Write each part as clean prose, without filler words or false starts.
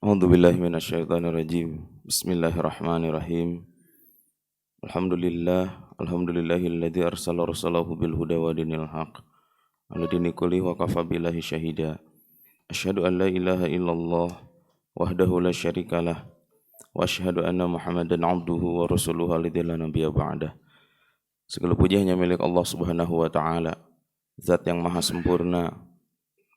A'udzu billahi minasyaitonir rajim. Bismillahirrahmanirrahim. Alhamdulillahilladzi arsala rasulahu bil huda wa dinil haq. Alladzi kulli wa kafa billahi syahida. Asyhadu an la ilaha illallah wahdahu la syarikalah wa asyhadu anna Muhammadan abduhu wa rasuluhu alladzi la nabiyya ba'dah. Segala puji hanya milik Allah Subhanahu wa taala, Zat yang maha sempurna,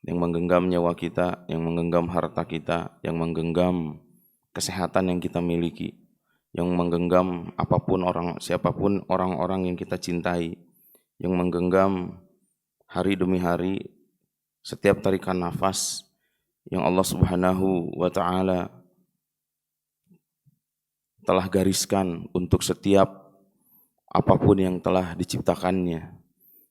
yang menggenggam nyawa kita, yang menggenggam harta kita, yang menggenggam kesehatan yang kita miliki, yang menggenggam siapapun orang-orang yang kita cintai, yang menggenggam hari demi hari setiap tarikan nafas yang Allah Subhanahu wa taala telah gariskan untuk setiap apapun yang telah diciptakannya.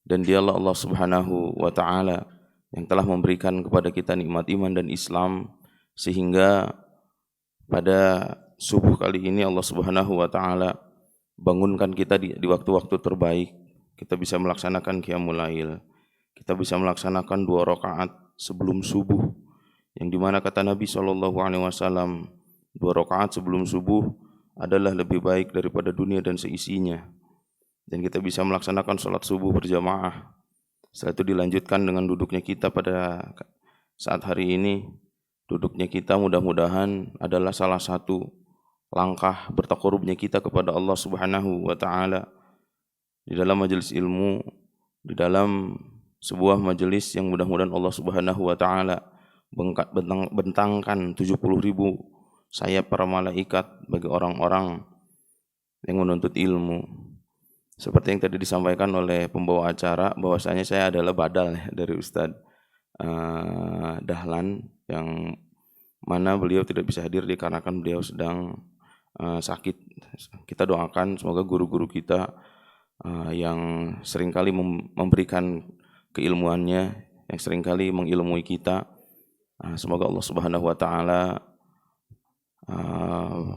Dan dialah Allah Subhanahu wa taala yang telah memberikan kepada kita nikmat iman dan Islam, sehingga pada subuh kali ini Allah Subhanahu wa taala bangunkan kita di waktu-waktu terbaik. Kita bisa melaksanakan qiyamul lail. Kita bisa melaksanakan 2 rakaat sebelum subuh, yang dimana kata Nabi SAW, 2 rakaat sebelum subuh adalah lebih baik daripada dunia dan seisinya. Dan kita bisa melaksanakan sholat subuh berjamaah. Setelah itu dilanjutkan dengan duduknya kita pada saat hari ini. Duduknya kita mudah-mudahan adalah salah satu langkah bertakarubnya kita kepada Allah Subhanahu wa taala di dalam majelis ilmu, di dalam sebuah majelis yang mudah-mudahan Allah Subhanahu wa taala bentangkan 70.000 sayap para malaikat bagi orang-orang yang menuntut ilmu. Seperti yang tadi disampaikan oleh pembawa acara, bahwasanya saya adalah badal dari Ustadz Dahlan, yang mana beliau tidak bisa hadir dikarenakan beliau sedang sakit. Kita doakan semoga guru-guru kita yang seringkali memberikan keilmuannya, yang seringkali mengilmui kita, semoga Allah Subhanahu wa taala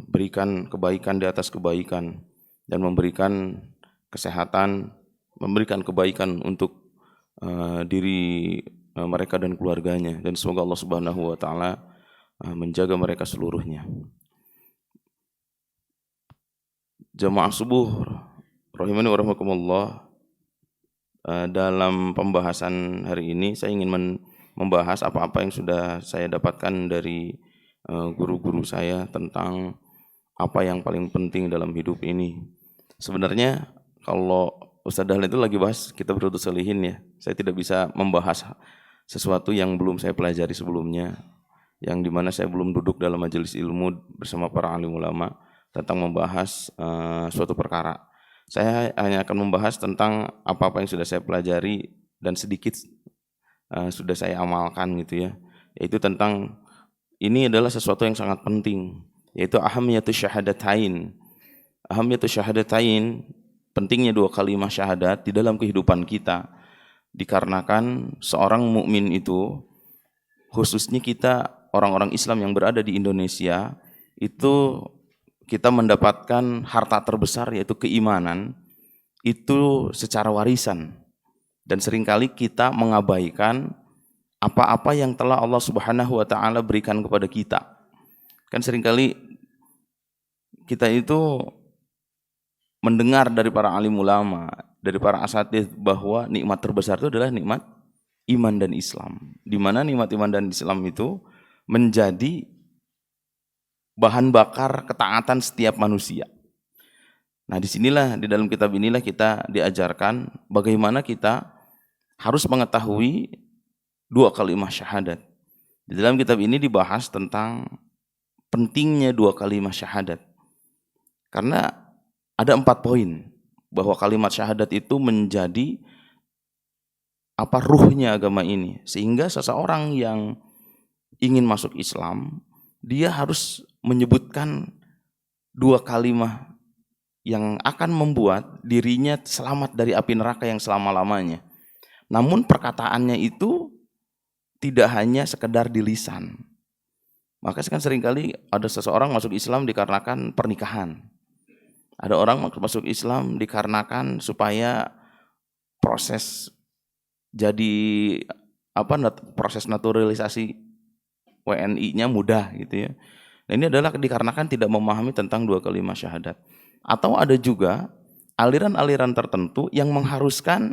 berikan kebaikan di atas kebaikan dan memberikan kesehatan, memberikan kebaikan untuk diri mereka dan keluarganya, dan semoga Allah Subhanahu wa taala menjaga mereka seluruhnya. Jamaah subuh rahimani wa rahimakumullah, dalam pembahasan hari ini saya ingin membahas apa-apa yang sudah saya dapatkan dari guru-guru saya tentang apa yang paling penting dalam hidup ini. Sebenarnya kalau Ustadz Dahlan itu lagi bahas Kitab Riyadhus Shalihin ya, saya tidak bisa membahas sesuatu yang belum saya pelajari sebelumnya, yang dimana saya belum duduk dalam majelis ilmu bersama para alim ulama tentang membahas suatu perkara. Saya hanya akan membahas tentang apa-apa yang sudah saya pelajari dan sedikit sudah saya amalkan gitu ya, yaitu tentang ini adalah sesuatu yang sangat penting, yaitu ahamiyatus syahadatain. Ahamiyatus syahadatain, pentingnya 2 kalimat syahadat di dalam kehidupan kita, dikarenakan seorang mukmin itu, khususnya kita orang-orang Islam yang berada di Indonesia, itu kita mendapatkan harta terbesar yaitu keimanan itu secara warisan, dan seringkali kita mengabaikan apa-apa yang telah Allah Subhanahu wa taala berikan kepada kita. Kan seringkali kita itu mendengar dari para alim ulama, dari para asatidz, bahwa nikmat terbesar itu adalah nikmat iman dan Islam, di mana nikmat iman dan Islam itu menjadi bahan bakar ketaatan setiap manusia. Nah, disinilah, di dalam kitab inilah kita diajarkan bagaimana kita harus mengetahui 2 kalimat syahadat. Di dalam kitab ini dibahas tentang pentingnya 2 kalimat syahadat, karena ada 4 poin bahwa kalimat syahadat itu menjadi ruhnya agama ini, sehingga seseorang yang ingin masuk Islam, dia harus menyebutkan 2 kalimat yang akan membuat dirinya selamat dari api neraka yang selama-lamanya. Namun perkataannya itu tidak hanya sekedar di lisan. Maka kan seringkali ada seseorang masuk Islam dikarenakan pernikahan. Ada orang masuk Islam dikarenakan supaya proses naturalisasi WNI-nya mudah gitu ya. Nah, ini adalah dikarenakan tidak memahami tentang dua kalimat syahadat. Atau ada juga aliran-aliran tertentu yang mengharuskan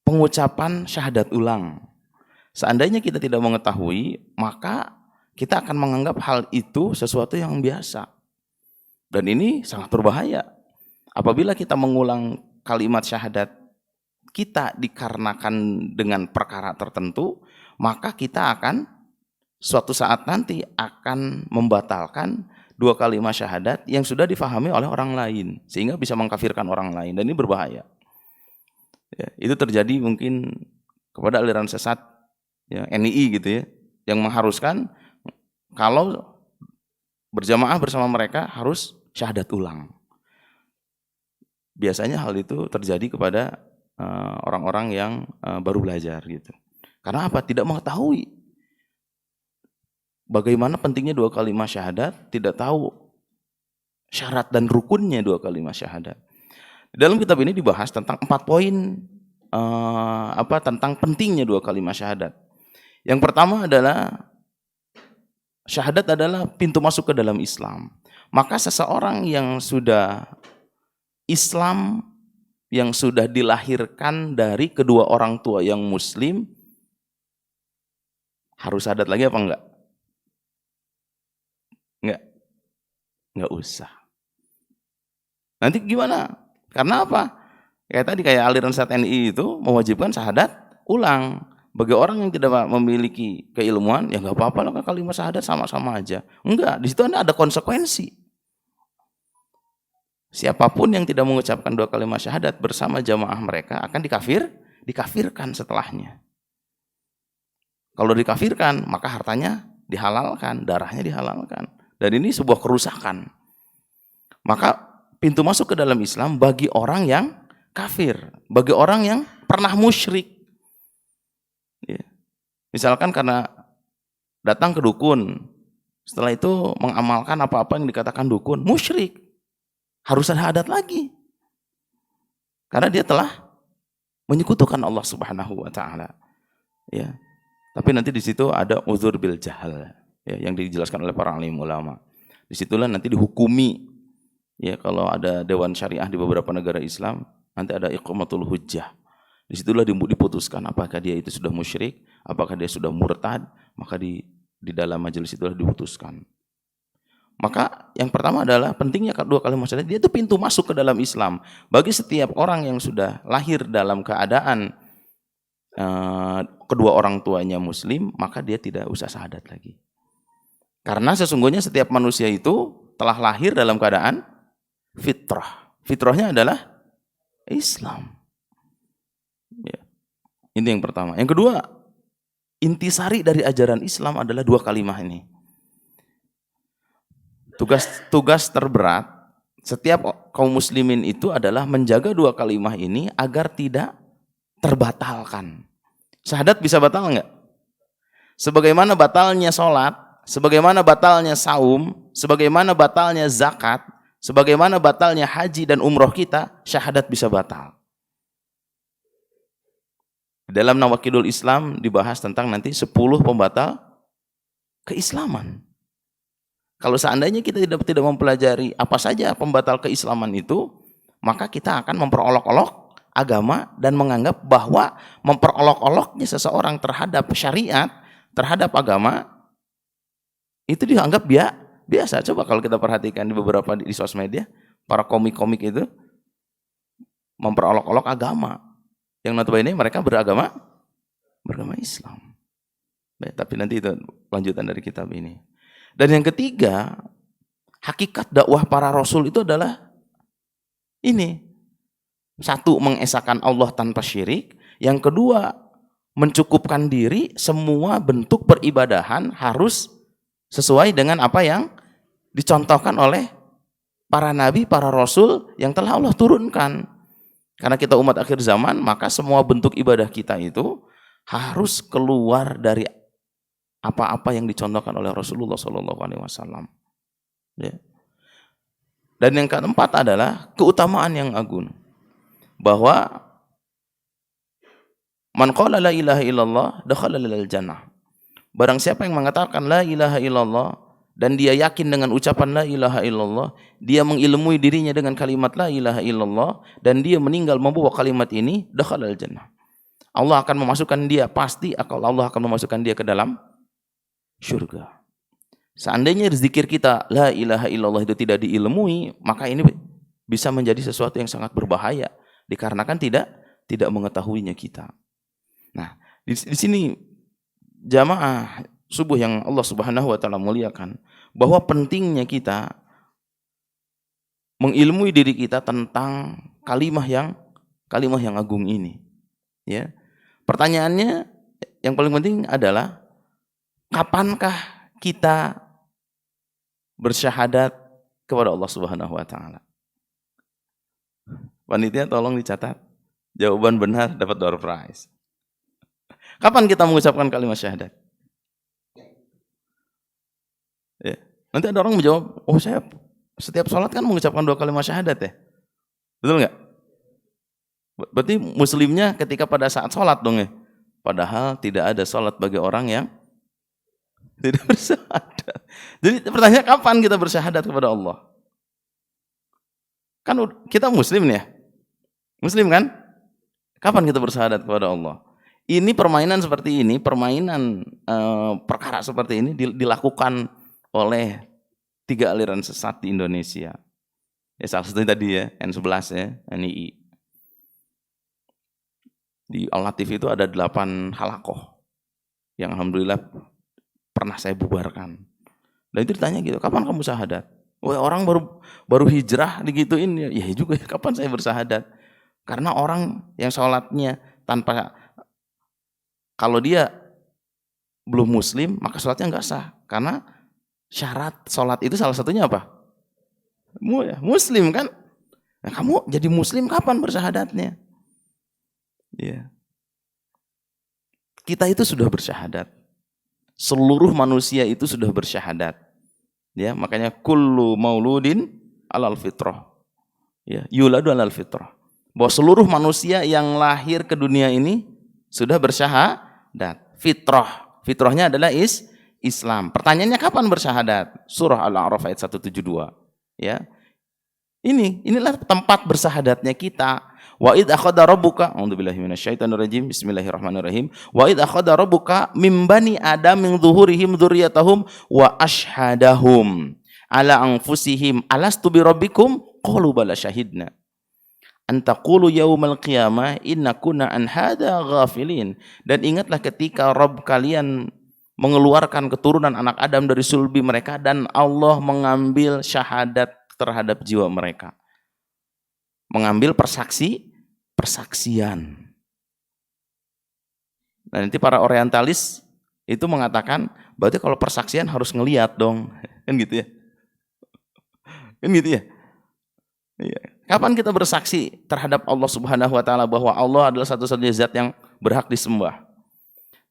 pengucapan syahadat ulang. Seandainya kita tidak mengetahui, maka kita akan menganggap hal itu sesuatu yang biasa. Dan ini sangat berbahaya. Apabila kita mengulang kalimat syahadat kita dikarenakan dengan perkara tertentu, maka kita akan suatu saat nanti akan membatalkan dua kalimat syahadat yang sudah difahami oleh orang lain, sehingga bisa mengkafirkan orang lain, dan ini berbahaya. Ya, itu terjadi mungkin kepada aliran sesat ya, NII gitu ya, yang mengharuskan kalau berjamaah bersama mereka harus syahadat ulang. Biasanya hal itu terjadi kepada orang-orang yang baru belajar gitu. Karena apa? Tidak mengetahui bagaimana pentingnya dua kalimat syahadat, tidak tahu syarat dan rukunnya dua kalimat syahadat. Dalam kitab ini dibahas tentang 4 poin tentang pentingnya dua kalimat syahadat. Yang pertama adalah syahadat adalah pintu masuk ke dalam Islam. Maka seseorang yang sudah Islam, yang sudah dilahirkan dari kedua orang tua yang muslim, harus syahadat lagi apa enggak? Enggak usah. Nanti gimana? Karena apa? Kayak aliran sesat NI itu mewajibkan syahadat ulang. Bagi orang yang tidak memiliki keilmuan, ya enggak apa-apa lah kalimat syahadat sama-sama aja. Enggak, di situ ada konsekuensi. Siapapun yang tidak mengucapkan dua kalimat syahadat bersama jamaah mereka akan dikafirkan setelahnya. Kalau dikafirkan, maka hartanya dihalalkan, darahnya dihalalkan. Dan ini sebuah kerusakan. Maka pintu masuk ke dalam Islam bagi orang yang kafir, bagi orang yang pernah musyrik. Ya. Misalkan karena datang ke dukun, setelah itu mengamalkan apa-apa yang dikatakan dukun, musyrik. Harus ada syahadat lagi. Karena dia telah menyekutukan Allah Subhanahu wa taala. Ya. Tapi nanti di situ ada uzur bil jahal, ya, yang dijelaskan oleh para alim ulama. Disitulah nanti dihukumi. Ya, kalau ada dewan syariah di beberapa negara Islam, nanti ada iqamatul hujjah. Disitulah diputuskan apakah dia itu sudah musyrik, apakah dia sudah murtad, maka di dalam majelis itulah diputuskan. Maka yang pertama adalah pentingnya dua kalimat syahadat, dia itu pintu masuk ke dalam Islam. Bagi setiap orang yang sudah lahir dalam keadaan kedua orang tuanya muslim, maka dia tidak usah syahadat lagi. Karena sesungguhnya setiap manusia itu telah lahir dalam keadaan fitrah. Fitrahnya adalah Islam. Ya. Ini yang pertama. Yang kedua, intisari dari ajaran Islam adalah dua kalimat ini. Tugas terberat setiap kaum muslimin itu adalah menjaga dua kalimat ini agar tidak terbatalkan. Syahadat bisa batal enggak? Sebagaimana batalnya sholat, sebagaimana batalnya saum, sebagaimana batalnya zakat, sebagaimana batalnya haji dan umroh kita, syahadat bisa batal. Dalam Nawaqidul Islam dibahas tentang nanti 10 pembatal keislaman. Kalau seandainya kita tidak mempelajari apa saja pembatal keislaman itu, maka kita akan memperolok-olok agama dan menganggap bahwa memperolok-oloknya seseorang terhadap syariat, terhadap agama, itu dianggap biasa. Coba kalau kita perhatikan di beberapa di sosmed ya, para komik-komik itu memperolok-olok agama. Yang notabene mereka beragama Islam. Baik, tapi nanti itu lanjutan dari kitab ini. Dan yang ketiga, hakikat dakwah para rasul itu adalah ini. Satu, mengesahkan Allah tanpa syirik. Yang kedua, mencukupkan diri semua bentuk peribadahan harus sesuai dengan apa yang dicontohkan oleh para nabi, para rasul yang telah Allah turunkan. Karena kita umat akhir zaman, maka semua bentuk ibadah kita itu harus keluar dari apa-apa yang dicontohkan oleh Rasulullah SAW. Ya. Dan yang keempat adalah keutamaan yang agung, bahwa man qala la ilaha illallah dakhala al jannah, Barang siapa yang mengatakan la ilaha illallah dan dia yakin dengan ucapan la ilaha illallah, dia mengilmui dirinya dengan kalimat la ilaha illallah dan dia meninggal membawa kalimat ini, dakhalal jannah. Allah akan memasukkan dia, pasti Allah akan memasukkan dia ke dalam surga. Seandainya zikir kita la ilaha illallah itu tidak diilmui, maka ini bisa menjadi sesuatu yang sangat berbahaya dikarenakan tidak mengetahuinya kita. Nah, di sini jamaah subuh yang Allah Subhanahu wa taala muliakan, bahwa pentingnya kita mengilmui diri kita tentang kalimah yang agung ini. Ya. Pertanyaannya yang paling penting adalah kapankah kita bersyahadat kepada Allah Subhanahu wa taala? Panitia tolong dicatat. Jawaban benar dapat door prize. Kapan kita mengucapkan kalimat syahadat? Ya. Nanti ada orang menjawab, oh saya setiap sholat kan mengucapkan 2 kalimat syahadat ya. Betul nggak? Berarti muslimnya ketika pada saat sholat dong ya. Padahal tidak ada sholat bagi orang yang tidak bersyahadat. Jadi pertanyaan kapan kita bersyahadat kepada Allah? Kan kita muslim nih ya. Muslim kan? Kapan kita bersyahadat kepada Allah? Ini permainan seperti ini, permainan perkara seperti ini dilakukan oleh 3 aliran sesat di Indonesia. Ya salah satunya tadi ya, N11 ya, NII. Di Al-Latif itu ada 8 halakoh yang alhamdulillah pernah saya bubarkan. Dan itu ditanya gitu, kapan kamu syahadat? Wah, orang baru hijrah digituin ya. Ya juga, kapan saya bersahadat? Karena orang yang sholatnya tanpa, kalau dia belum muslim maka sholatnya nggak sah. Karena syarat sholat itu salah satunya apa? Muslim kan? Nah, kamu jadi muslim kapan bersyahadatnya? Ya. Kita itu sudah bersyahadat. Seluruh manusia itu sudah bersyahadat. Ya, makanya kullu mauludin alal fitrah. Ya, yuladu alal fitrah. Bahwa seluruh manusia yang lahir ke dunia ini sudah bersyahadat. Fitrah. Fitrahnya adalah Islam. Pertanyaannya kapan bersyahadat? Surah Al-A'raf ayat 172. Ya. Inilah tempat bersahadatnya kita. Wa id akhadha rabbuka, a'udzubillahi minasyaitonir rajim, bismillahirrahmanirrahim. Wa id akhadha rabbuka mim bani adam min zuhurihim dzurriyyatahum wa ashhadahum ala anfusihim alastu bi rabbikum qalu bala syahidna an taqulu yaumal qiyamah inna kunna an hadza ghafilin. Dan ingatlah ketika Rabb kalian mengeluarkan keturunan anak Adam dari sulbi mereka dan Allah mengambil syahadat terhadap jiwa mereka. Mengambil persaksian. Nah, nanti para orientalis itu mengatakan berarti kalau persaksian harus ngelihat dong. Kan gitu ya. Kan gitu ya. Iya. Kapan kita bersaksi terhadap Allah Subhanahu wa taala bahwa Allah adalah satu-satunya zat yang berhak disembah?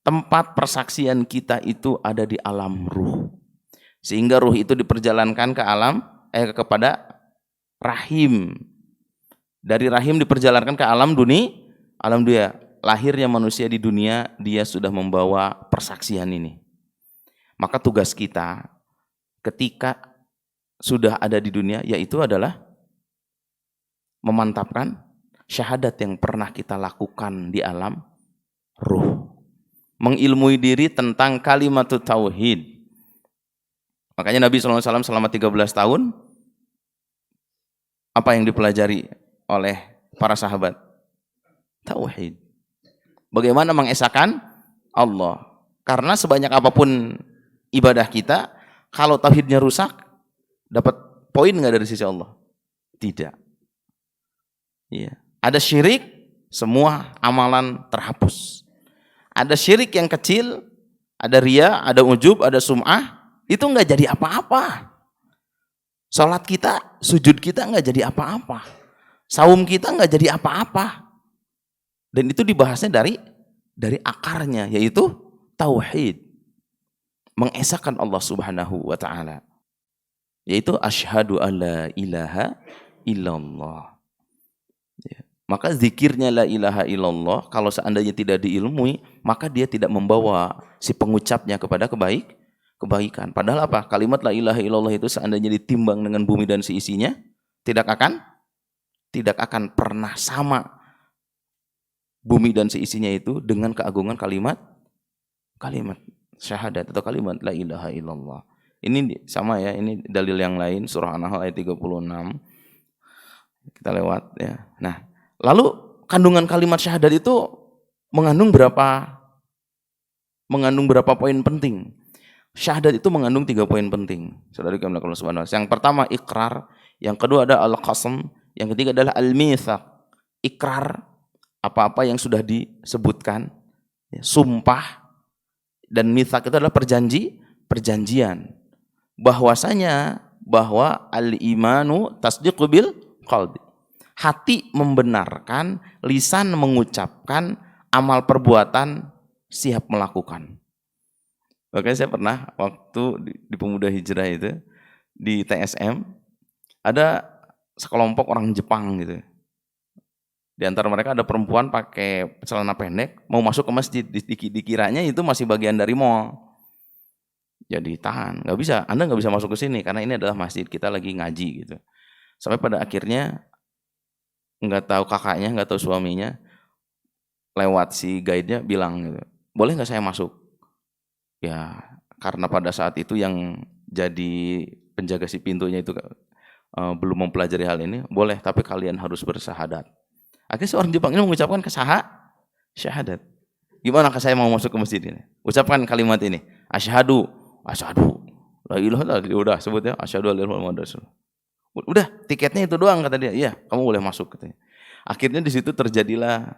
Tempat persaksian kita itu ada di alam ruh. Sehingga ruh itu diperjalankan ke kepada rahim. Dari rahim diperjalankan ke alam dunia. Lahirnya manusia di dunia, dia sudah membawa persaksian ini. Maka tugas kita ketika sudah ada di dunia yaitu adalah memantapkan syahadat yang pernah kita lakukan di alam ruh. Mengilmui diri tentang kalimat tauhid. Makanya Nabi SAW selama 13 tahun apa yang dipelajari oleh para sahabat? Tauhid. Bagaimana mengesahkan Allah? Karena sebanyak apapun ibadah kita, kalau tauhidnya rusak, dapat poin nggak dari sisi Allah? Tidak. Ya. Ada syirik, semua amalan terhapus. Ada syirik yang kecil, ada riya, ada ujub, ada sum'ah, itu nggak jadi apa-apa. Salat kita, sujud kita nggak jadi apa-apa. Saum kita nggak jadi apa-apa. Dan itu dibahasnya dari akarnya, yaitu tauhid. Mengesahkan Allah Subhanahu wa taala. Yaitu asyhadu alla ilaha illallah. Ya. Maka zikirnya la ilaha illallah kalau seandainya tidak diilmui, maka dia tidak membawa si pengucapnya kepada kebaikan. Padahal apa? Kalimat la ilaha illallah itu seandainya ditimbang dengan bumi dan seisinya, tidak akan pernah sama bumi dan seisinya itu dengan keagungan kalimat syahadat atau kalimat la ilaha illallah. Ini sama ya, ini dalil yang lain surah An-Nahl ayat 36. Kita lewat ya. Nah, lalu kandungan kalimat syahadat itu mengandung berapa poin penting? Syahadat itu mengandung 3 poin penting. Saudara kami Allah Subhanahu wa taala. Yang pertama ikrar, yang kedua ada al-qasam, yang ketiga adalah al-mitsaq. Ikrar apa-apa yang sudah disebutkan, ya, sumpah, dan mitsaq itu adalah perjanjian. Bahwa al-imanu tasdiqu bil qalbi. Hati membenarkan, lisan mengucapkan, amal perbuatan siap melakukan. Makanya saya pernah waktu di Pemuda Hijrah itu di TSM ada sekelompok orang Jepang gitu. Di antara mereka ada perempuan pakai celana pendek mau masuk ke masjid, dikiranya itu masih bagian dari mall. Jadi tahan, Anda nggak bisa masuk ke sini karena ini adalah masjid, kita lagi ngaji gitu. Sampai pada akhirnya nggak tahu kakaknya, nggak tahu suaminya, lewat si guide-nya bilang gitu, boleh nggak saya masuk? Ya karena pada saat itu yang jadi penjaga si pintunya itu belum mempelajari hal ini, boleh tapi kalian harus bersyahadat. Akhirnya seorang Jepang ini mengucapkan syahadat. Gimana saya mau masuk ke masjid ini? Ucapkan kalimat ini, asyhadu la ilaha illallah, udah sebut ya, asyhadu alla ilaha illallah. Udah, tiketnya itu doang kata dia. Iya, kamu boleh masuk katanya. Akhirnya di situ terjadilah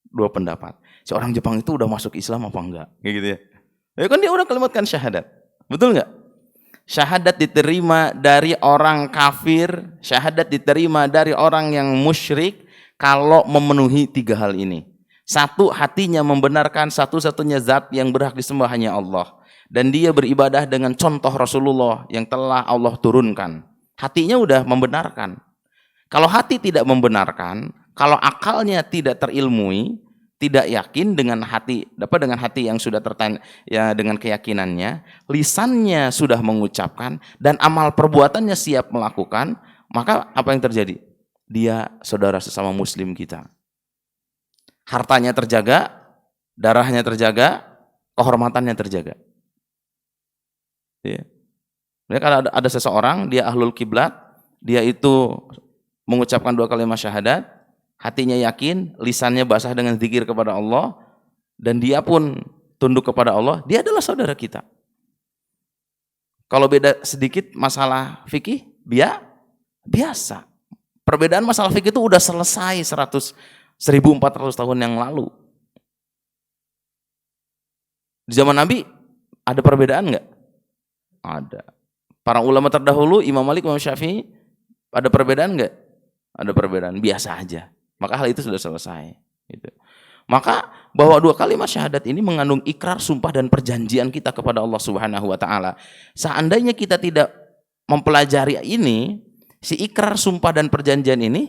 2 pendapat. Si orang Jepang itu udah masuk Islam apa enggak? Kayak gitu ya. Ya kan dia udah kalimatkan syahadat. Betul enggak? Syahadat diterima dari orang kafir, syahadat diterima dari orang yang musyrik kalau memenuhi 3 hal ini. 1, hatinya membenarkan satu-satunya zat yang berhak disembah hanya Allah. Dan dia beribadah dengan contoh Rasulullah yang telah Allah turunkan. Hatinya udah membenarkan. Kalau hati tidak membenarkan, kalau akalnya tidak terilmui, tidak yakin dengan hati yang sudah tertanya ya, dengan keyakinannya, lisannya sudah mengucapkan dan amal perbuatannya siap melakukan, maka apa yang terjadi? Dia saudara sesama muslim kita. Hartanya terjaga, darahnya terjaga, kehormatannya terjaga. Ya. Kalau ada seseorang, dia ahlul kiblat, dia itu mengucapkan 2 kalimat syahadat, hatinya yakin, lisannya basah dengan zikir kepada Allah, dan dia pun tunduk kepada Allah, dia adalah saudara kita. Kalau beda sedikit masalah fikih, biasa. Perbedaan masalah fikih itu udah selesai 1400 tahun yang lalu. Di zaman Nabi ada perbedaan enggak? Ada. Para ulama terdahulu, Imam Malik, Imam Syafi'i, ada perbedaan enggak? Ada perbedaan, biasa aja. Maka hal itu sudah selesai. Gitu. Maka bahwa 2 kalimat syahadat ini mengandung ikrar, sumpah, dan perjanjian kita kepada Allah Subhanahu wa taala. Seandainya kita tidak mempelajari ini, si ikrar, sumpah, dan perjanjian ini,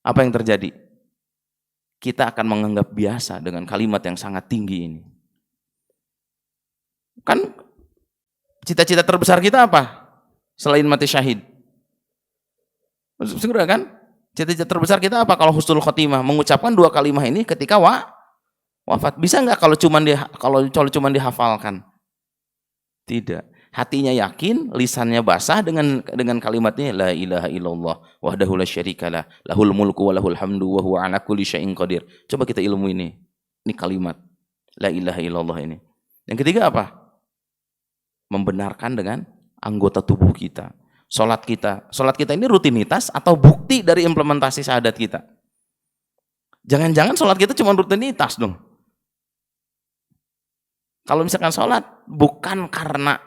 apa yang terjadi? Kita akan menganggap biasa dengan kalimat yang sangat tinggi ini. Kan cita-cita terbesar kita apa? Selain mati syahid. Segera kan? Cita-cita terbesar kita apa kalau husnul khotimah? Mengucapkan 2 kalimat ini ketika wafat. Bisa nggak kalau cuma dihafalkan? Tidak. Hatinya yakin, lisannya basah dengan kalimat ini, la ilaha illallah wahdahu la syarikalah, lahul mulku wa lahul hamdu wa huwa ala kulli syai'in qadir. Coba kita ilmu ini. Ini kalimat la ilaha illallah ini. Yang ketiga apa? Membenarkan dengan anggota tubuh kita. Salat kita ini rutinitas atau bukti dari implementasi syahadat kita? Jangan-jangan salat kita cuma rutinitas dong. Kalau misalkan salat bukan karena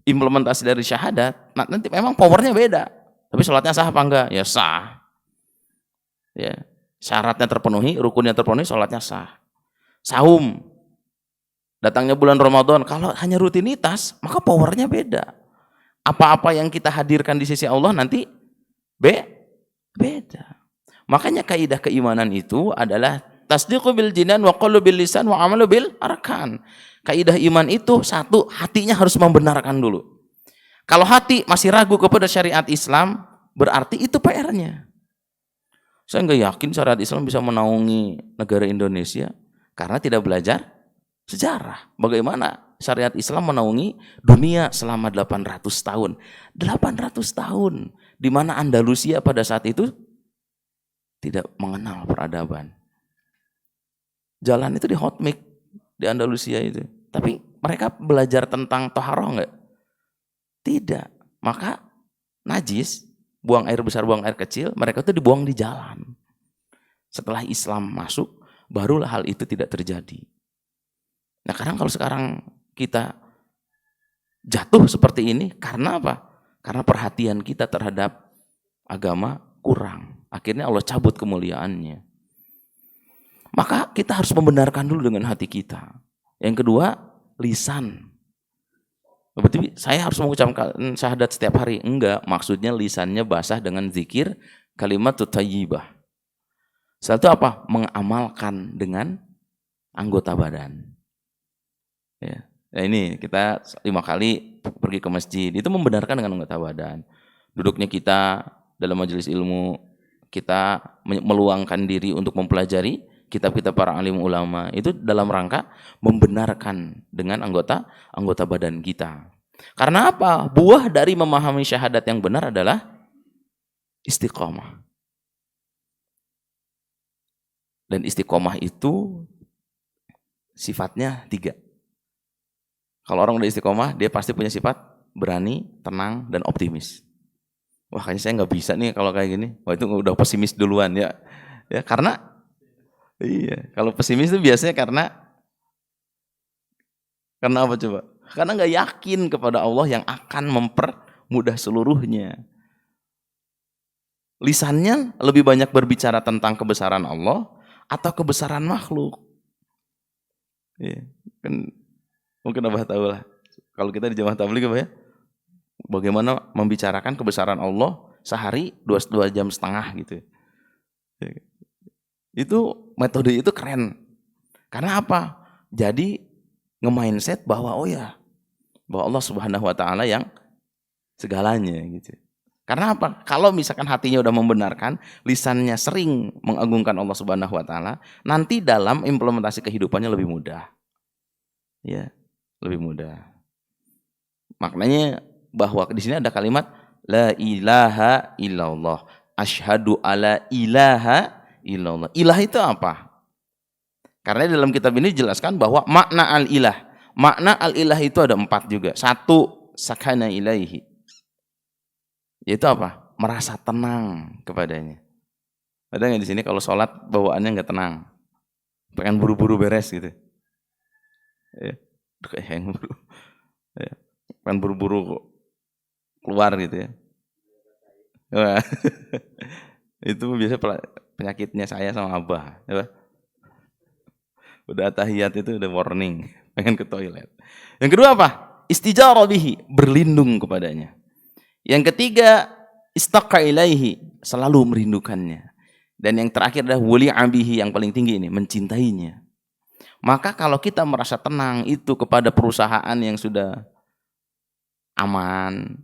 implementasi dari syahadat, nanti memang powernya beda. Tapi salatnya sah apa enggak? Ya sah. Ya, syaratnya terpenuhi, rukunnya terpenuhi, salatnya sah. Saum, datangnya bulan Ramadan, kalau hanya rutinitas, maka powernya beda. Apa-apa yang kita hadirkan di sisi Allah nanti beda. Makanya kaidah keimanan itu adalah tasdiqu bil jinan wa qaulu bil lisan wa amalu bil arkan. Kaidah iman itu satu, hatinya harus membenarkan dulu. Kalau hati masih ragu kepada syariat Islam, berarti itu PR-nya. Saya nggak yakin syariat Islam bisa menaungi negara Indonesia karena tidak belajar sejarah. Bagaimana syariat Islam menaungi dunia selama 800 tahun. 800 tahun. Di mana Andalusia pada saat itu tidak mengenal peradaban. Jalan itu di hot mic di Andalusia itu. Tapi mereka belajar tentang toharoh enggak? Tidak. Maka najis, buang air besar, buang air kecil, mereka itu dibuang di jalan. Setelah Islam masuk, barulah hal itu tidak terjadi. Nah, kalau sekarang kita jatuh seperti ini, karena apa? Karena perhatian kita terhadap agama kurang. Akhirnya Allah cabut kemuliaannya. Maka kita harus membenarkan dulu dengan hati kita. Yang kedua, lisan. Berarti saya harus mengucapkan syahadat setiap hari. Enggak, maksudnya lisannya basah dengan zikir kalimat thayyibah. Satu apa? Mengamalkan dengan anggota badan. Ya. Nah ini kita 5 kali pergi ke masjid. Itu membenarkan dengan anggota badan. Duduknya kita dalam majelis ilmu, kita meluangkan diri untuk mempelajari kitab-kitab para alim ulama, itu dalam rangka membenarkan dengan anggota badan kita. Karena apa? Buah dari memahami syahadat yang benar adalah istiqomah. Dan istiqomah itu sifatnya 3. Kalau orang udah istiqomah, dia pasti punya sifat berani, tenang, dan optimis. Wah, kayaknya saya nggak bisa nih kalau kayak gini. Wah, itu udah pesimis duluan ya. Ya karena iya, kalau pesimis itu biasanya karena apa coba? Karena nggak yakin kepada Allah yang akan mempermudah seluruhnya. Lisannya lebih banyak berbicara tentang kebesaran Allah atau kebesaran makhluk. Iya, kan mungkin Abah tahu lah. Kalau kita di jamaah tabligh apa ya? Bagaimana membicarakan kebesaran Allah sehari 2,5 jam gitu. Itu metode itu keren. Karena apa? Jadi nge-mindset bahwa bahwa Allah Subhanahu wa taala yang segalanya gitu. Karena apa? Kalau misalkan hatinya udah membenarkan, lisannya sering mengagungkan Allah Subhanahu wa taala, nanti dalam implementasi kehidupannya lebih mudah. Ya, lebih mudah. Maknanya bahwa di sini ada kalimat la ilaha illallah, asyhadu alla ilaha illallah. Ilah itu apa? Karena dalam kitab ini dijelaskan bahwa makna al-ilah. Makna al-ilah itu ada 4 juga. 1, sakana ilaihi. Yaitu apa? Merasa tenang kepadanya. Ada nggak di sini kalau sholat bawaannya nggak tenang? Pengen buru-buru beres gitu. Ya, pengen buru-buru keluar gitu ya. Wah. Itu biasa penyakitnya saya sama Abah. Ya, udah tahiyat itu udah warning, pengen ke toilet. Yang kedua apa? Istijarah bihi, berlindung kepadanya. Yang ketiga, istaqa ilaihi, selalu merindukannya. Dan yang terakhir adalah wali'a bihi, yang paling tinggi ini, mencintainya. Maka kalau kita merasa tenang itu kepada perusahaan yang sudah aman,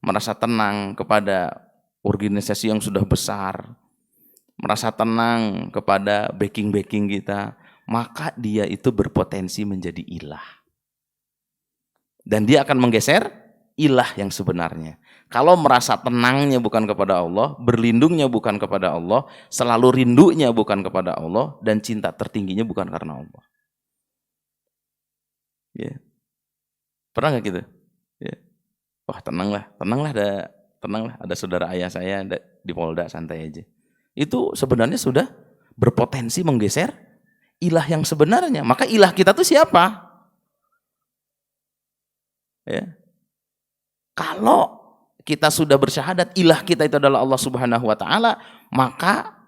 merasa tenang kepada organisasi yang sudah besar, merasa tenang kepada backing kita, maka dia itu berpotensi menjadi ilah. Dan dia akan menggeser ilah yang sebenarnya. Kalau merasa tenangnya bukan kepada Allah, berlindungnya bukan kepada Allah, selalu rindunya bukan kepada Allah, dan cinta tertingginya bukan karena Allah. Ya. Pernah nggak gitu? Ya. Wah, tenanglah, ada saudara ayah saya di Polda, santai aja. Itu sebenarnya sudah berpotensi menggeser ilah yang sebenarnya. Maka ilah kita tuh siapa? Ya. Kalau kita sudah bersyahadat ilah kita itu adalah Allah Subhanahu wa taala, maka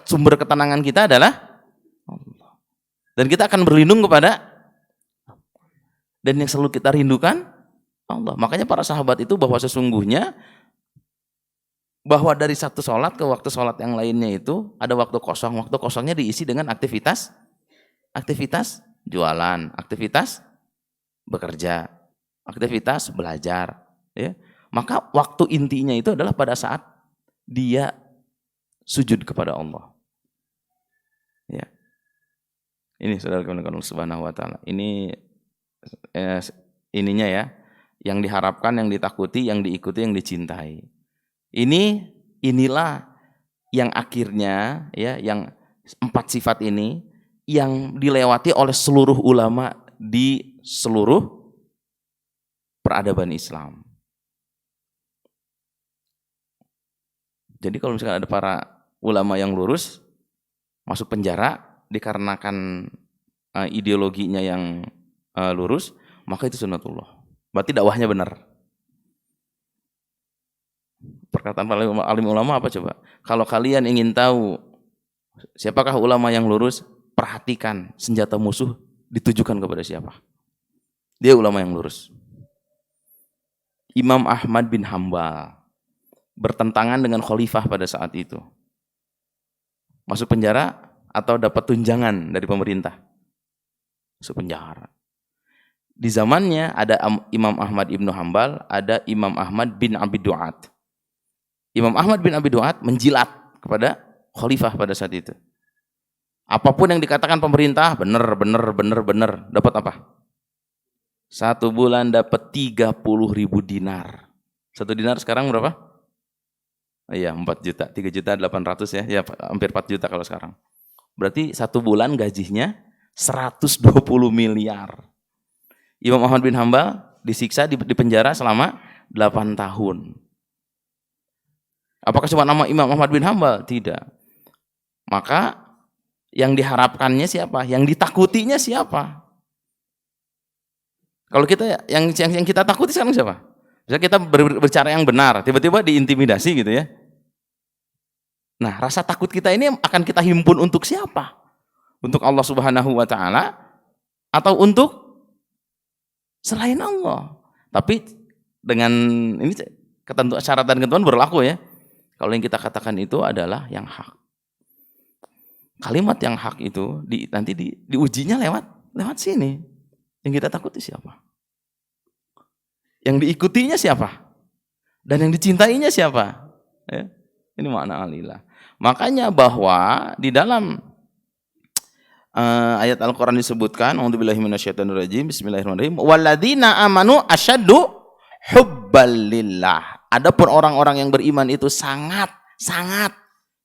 sumber ketenangan kita adalah Allah. Dan kita akan berlindung kepada, dan yang selalu kita rindukan Allah. Makanya para sahabat itu bahwa sesungguhnya bahwa dari satu sholat ke waktu sholat yang lainnya itu ada waktu kosong. Waktu kosongnya diisi dengan aktivitas jualan, aktivitas bekerja, aktivitas belajar. Ya. Maka waktu intinya itu adalah pada saat dia sujud kepada Allah. Ya. Ini saudara Allah Subhanahu wa taala. Ini ininya ya, yang diharapkan, yang ditakuti, yang diikuti, yang dicintai. Inilah yang akhirnya ya, yang 4 sifat ini yang dilewati oleh seluruh ulama di seluruh peradaban Islam. Jadi kalau misalkan ada para ulama yang lurus masuk penjara dikarenakan ideologinya yang lurus, maka itu sunnatullah. Berarti dakwahnya benar. Perkataan alim ulama apa coba? Kalau kalian ingin tahu siapakah ulama yang lurus, perhatikan senjata musuh ditujukan kepada siapa. Dia ulama yang lurus. Imam Ahmad bin Hambal bertentangan dengan khalifah pada saat itu. Masuk penjara atau dapat tunjangan dari pemerintah? Masuk penjara. Di zamannya ada Imam Ahmad ibnu Hambal, ada Imam Ahmad bin Abi Duat. Imam Ahmad bin Abi Duat menjilat kepada khalifah pada saat itu. Apapun yang dikatakan pemerintah, benar. Dapat apa? 1 bulan dapat 30.000 dinar. 1 dinar sekarang berapa? Iya, 4 juta, 3.800.000 ya. Ya, hampir 4 juta kalau sekarang. Berarti 1 bulan gajinya 120 miliar. Imam Ahmad bin Hambal disiksa di penjara selama 8 tahun. Apakah cuma nama Imam Ahmad bin Hambal? Tidak. Maka yang diharapkannya siapa? Yang ditakutinya siapa? Kalau kita yang kita takuti sekarang siapa? Misalnya kita berbicara yang benar, tiba-tiba diintimidasi gitu ya. Nah, rasa takut kita ini akan kita himpun untuk siapa? Untuk Allah Subhanahu wa taala atau untuk selain Allah? Tapi dengan ini syarat dan ketentuan berlaku ya. Kalau yang kita katakan itu adalah yang hak. Kalimat yang hak itu nanti diujinya lewat sini. Yang kita takuti siapa? Yang diikutinya siapa? Dan yang dicintainya siapa? Ya. Ini makna alilah. Makanya bahwa di dalam ayat Al-Quran disebutkan, a'udzubillahi minasyaitonirrajim, bismillahirrahmanirrahim, walladzina amanu asyaddu hubbalillah. Adapun orang-orang yang beriman itu sangat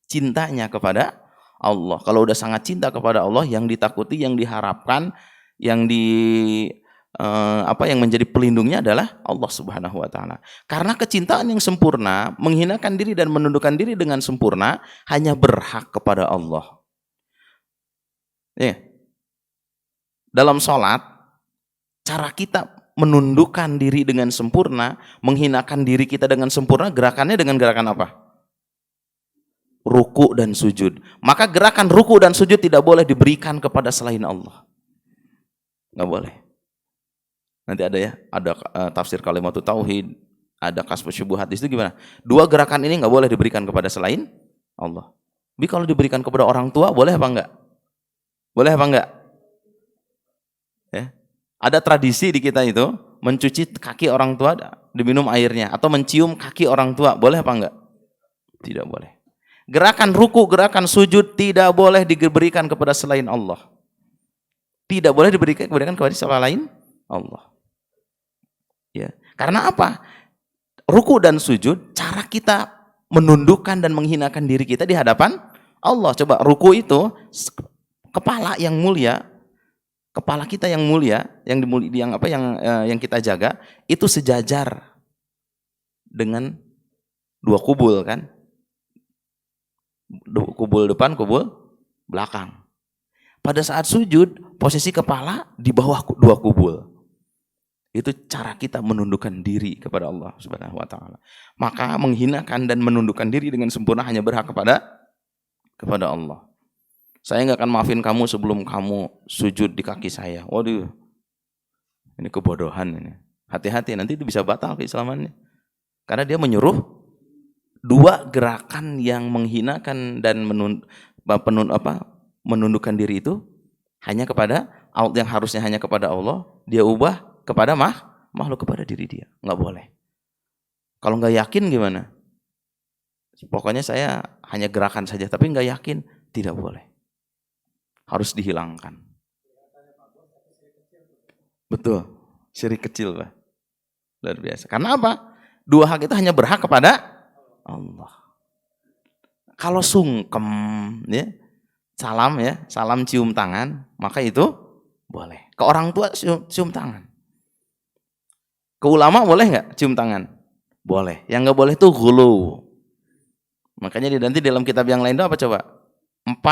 cintanya kepada Allah. Kalau udah sangat cinta kepada Allah, yang ditakuti, yang diharapkan, yang yang menjadi pelindungnya adalah Allah Subhanahu wa taala. Karena kecintaan yang sempurna, menghinakan diri dan menundukkan diri dengan sempurna hanya berhak kepada Allah. Ya. Dalam sholat, cara kita menundukkan diri dengan sempurna, menghinakan diri kita dengan sempurna, gerakannya dengan gerakan apa? Ruku dan sujud. Maka gerakan ruku dan sujud tidak boleh diberikan kepada selain Allah. Nggak boleh. Nanti ada ya, ada tafsir kalimatut tauhid, ada kasfus syubuhat. Itu gimana? 2 gerakan ini nggak boleh diberikan kepada selain Allah. Tapi kalau diberikan kepada orang tua, boleh apa enggak? Boleh apa enggak? Ya. Ada tradisi di kita itu, mencuci kaki orang tua, diminum airnya, atau mencium kaki orang tua, boleh apa enggak? Tidak boleh. Gerakan ruku, gerakan sujud tidak boleh diberikan kepada selain Allah. Tidak boleh diberikan kepada selain Allah. Ya, karena apa? Ruku dan sujud, cara kita menundukkan dan menghinakan diri kita di hadapan Allah. Coba ruku itu kepala yang mulia, kepala kita yang mulia, yang kita jaga itu sejajar dengan 2 kubul kan? Kubul depan, kubul belakang. Pada saat sujud, posisi kepala di bawah 2 kubul. Itu cara kita menundukkan diri kepada Allah Subhanahu wa taala. Maka menghinakan dan menundukkan diri dengan sempurna hanya berhak kepada Allah. Saya enggak akan maafin kamu sebelum kamu sujud di kaki saya. Waduh. Ini kebodohan ini. Hati-hati, nanti itu bisa batal keislamannya. Karena dia menyuruh dua gerakan yang menghinakan dan menundukkan diri itu hanya kepada yang harusnya hanya kepada Allah, dia ubah kepada makhluk, kepada diri dia. Nggak boleh. Kalau nggak yakin gimana? Pokoknya saya hanya gerakan saja, tapi nggak yakin, tidak boleh. Harus dihilangkan. Betul, syirik kecil, Pak. Luar biasa. Karena apa? Dua hak itu hanya berhak kepada Allah. Kalau sungkem, ya, salam cium tangan, maka itu boleh. Ke orang tua cium tangan. Ke ulama boleh nggak cium tangan? Boleh. Yang nggak boleh itu ghulu. Makanya nanti dalam kitab yang lain itu apa coba? 5